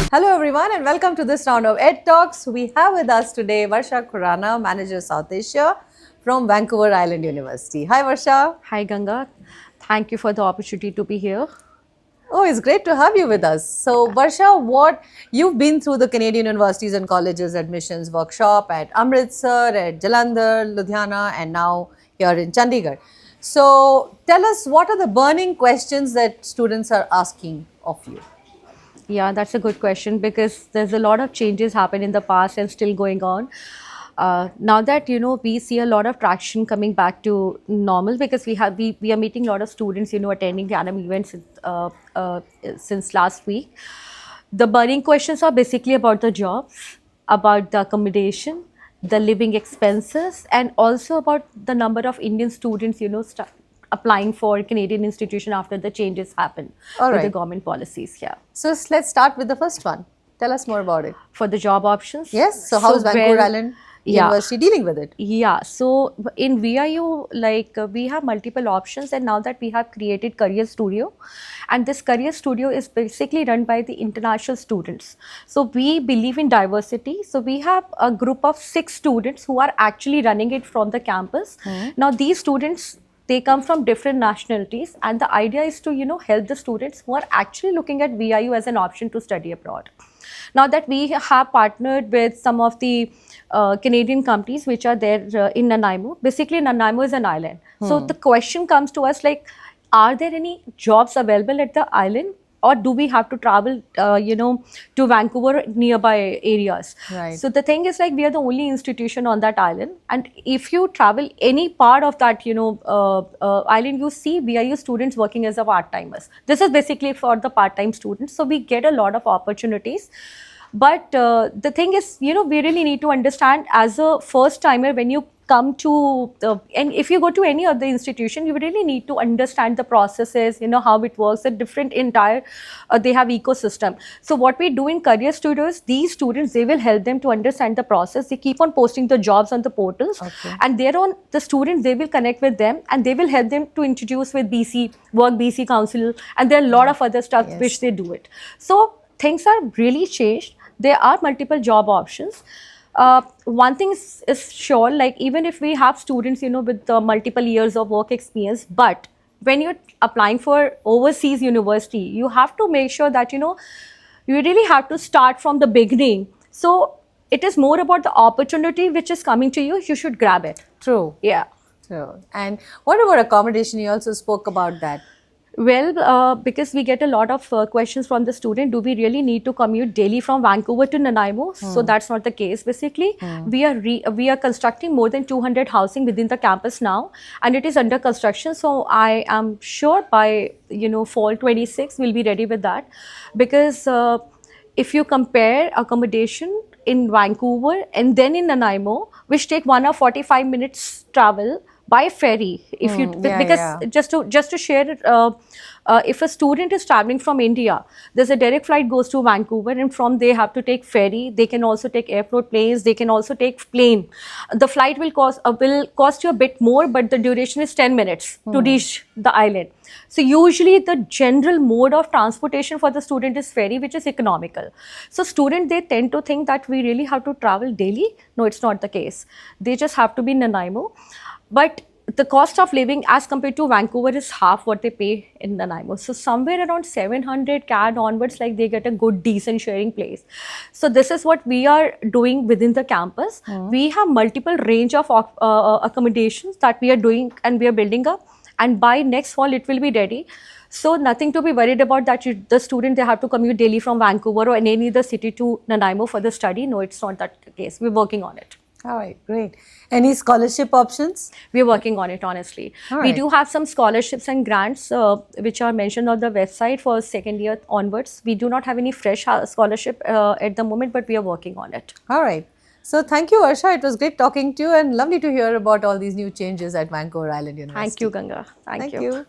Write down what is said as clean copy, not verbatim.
Hello everyone and welcome to this round of Ed Talks. We have with us today Varsha Khurana, Manager South Asia from Vancouver Island University. Hi Varsha. Hi Ganga, thank you for the opportunity to be here. Oh, it's great to have you with us. So Varsha, what you've been through the Canadian universities and colleges admissions workshop at Amritsar, at Jalandhar, Ludhiana and now here in Chandigarh. So tell us, what are the burning questions that students are asking of you? Yeah, that's a good question because there's a lot of changes happened in the past and still going on. Now that we see a lot of traction coming back to normal because we are meeting a lot of students attending the annual events since last week. The burning questions are basically about the jobs, about the accommodation, the living expenses, and also about the number of Indian students applying for Canadian institution after the changes happen All with the right. government policies. Yeah. So let's start with the first one. Tell us more about it. For the job options. Yes. So how is Vancouver well, Island yeah. University dealing with it? Yeah, so in VIU, we have multiple options, and now that we have created Career Studio, and this Career Studio is basically run by the international students. So we believe in diversity. So we have a group of 6 students who are actually running it from the campus. Now these students, they come from different nationalities, and the idea is to help the students who are actually looking at VIU as an option to study abroad. Now that we have partnered with some of the Canadian companies which are there in Nanaimo. Basically, Nanaimo is an island. So the question comes to us like, are there any jobs available at the island? Or do we have to travel, to Vancouver nearby areas? Right. So the thing is, like, we are the only institution on that island, and if you travel any part of that, island, you see VIU students working as a part timers. This is basically for the part time students, so we get a lot of opportunities. But the thing is, we really need to understand as a first timer when you come to and if you go to any other institution, you really need to understand the processes, how it works, a different entire they have ecosystem. So what we do in Career Studios, these students, they will help them to understand the process. They keep on posting the jobs on the portals, and thereon the students, they will connect with them and they will help them to introduce with BC Council, and there are a lot of other stuff which they do it. So things are really changed. There are multiple job options. One thing is sure, like even if we have students, with multiple years of work experience, but when you're applying for overseas university, you have to make sure that, you really have to start from the beginning. So it is more about the opportunity which is coming to you. You should grab it. True. Yeah. True. And what about accommodation? You also spoke about that. Well, because we get a lot of questions from the student, do we really need to commute daily from Vancouver to Nanaimo? So that's not the case. Basically, we are constructing more than 200 housing within the campus now, and it is under construction. So I am sure by fall 26 we'll be ready with that, because if you compare accommodation in Vancouver and then in Nanaimo, which take 1 hour 45 minutes travel by ferry, if you just to share it, if a student is traveling from India, there's a direct flight goes to Vancouver, and from they have to take ferry. They can also take airport planes. They can also take plane. The flight will cost you a bit more, but the duration is 10 minutes to reach the island. So usually the general mode of transportation for the student is ferry, which is economical. So students, they tend to think that we really have to travel daily. No, it's not the case. They just have to be in Nanaimo. But the cost of living as compared to Vancouver is half what they pay in Nanaimo. So somewhere around 700 CAD onwards, like they get a good, decent sharing place. So this is what we are doing within the campus. We have multiple range of accommodations that we are doing and we are building up. And by next fall, it will be ready. So nothing to be worried about that the student, they have to commute daily from Vancouver or any other city to Nanaimo for the study. No, it's not that case. We're working on it. All right, great. Any scholarship options? We're working on it, honestly. We do have some scholarships and grants which are mentioned on the website for second year onwards. We do not have any fresh scholarship at the moment, but we are working on it. All right. So thank you, Varsha. It was great talking to you and lovely to hear about all these new changes at Vancouver Island University. Thank you, Ganga. Thank you.